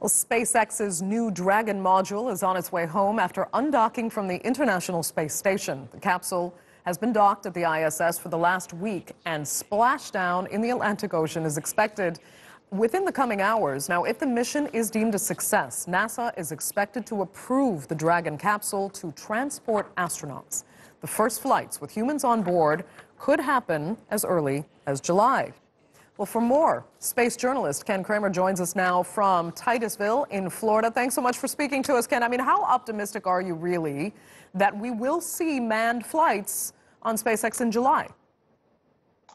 Well, SpaceX's new Dragon module is on its way home after undocking from the International Space Station. The capsule has been docked at the ISS for the last week, and splashdown in the Atlantic Ocean is expected within the coming hours. Now, if the mission is deemed a success, NASA is expected to approve the Dragon capsule to transport astronauts. The first flights with humans on board could happen as early as July. Well, for more, space journalist Ken Kremer joins us now from Titusville in Florida. Thanks so much for speaking to us, Ken. I mean, how optimistic are you really that we will see manned flights on SpaceX in July?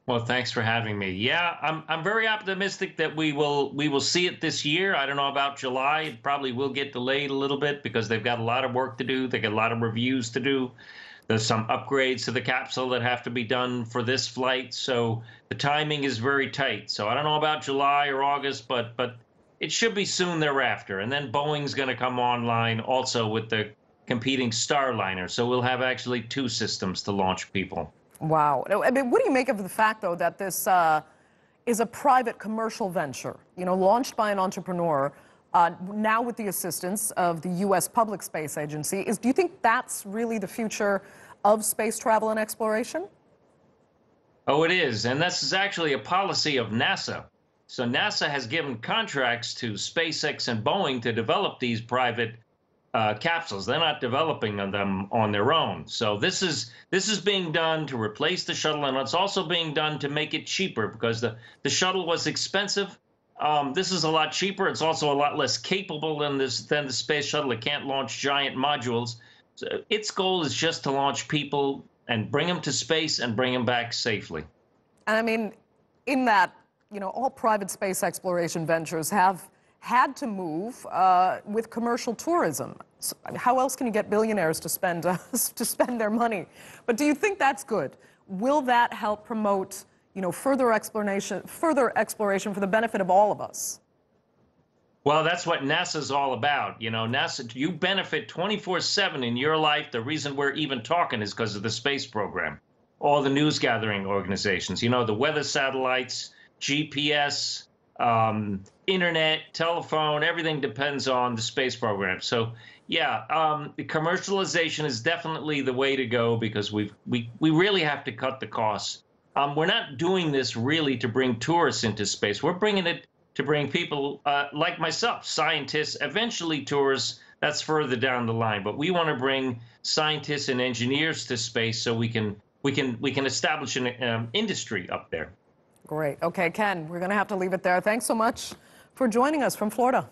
Well, thanks for having me. Yeah, I'm very optimistic that we will see it this year. I don't know about July. It probably will get delayed a little bit because they've got a lot of work to do. They got a lot of reviews to do. There's some upgrades to the capsule that have to be done for this flight, so the timing is very tight. So I don't know about July or August, but it should be soon thereafter. And then Boeing's going to come online also with the competing Starliner. So we'll have actually two systems to launch people. Wow. I mean, what do you make of the fact, though, that this is a private commercial venture, launched by an entrepreneur, now with the assistance of the U.S. Public Space Agency? Do you think that's really the future of space travel and exploration? Oh, it is. And this is actually a policy of NASA. So NASA has given contracts to SpaceX and Boeing to develop these private capsules. They're not developing them on their own. So this is being done to replace the shuttle, and it's also being done to make it cheaper because the shuttle was expensive. This is a lot cheaper. It's also a lot less capable than the space shuttle. It can't launch giant modules. So its goal is just to launch people and bring them to space and bring them back safely. And I mean, in that, all private space exploration ventures have had to move with commercial tourism. So how else can you get billionaires to spend their money? But do you think that's good? Will that help promote further exploration for the benefit of all of us? Well, that's what NASA's all about. NASA, you benefit 24/7 in your life. The reason we're even talking is because of the space program. All the news gathering organizations, the weather satellites, GPS, internet, telephone, everything depends on the space program. So, yeah, the commercialization is definitely the way to go because we really have to cut the costs. We're not doing this really to bring tourists into space. We're bringing it to bring people like myself, scientists, eventually tourists. That's further down the line. But we want to bring scientists and engineers to space so we can establish an industry up there. Great. Okay, Ken, we're going to have to leave it there. Thanks so much for joining us from Florida.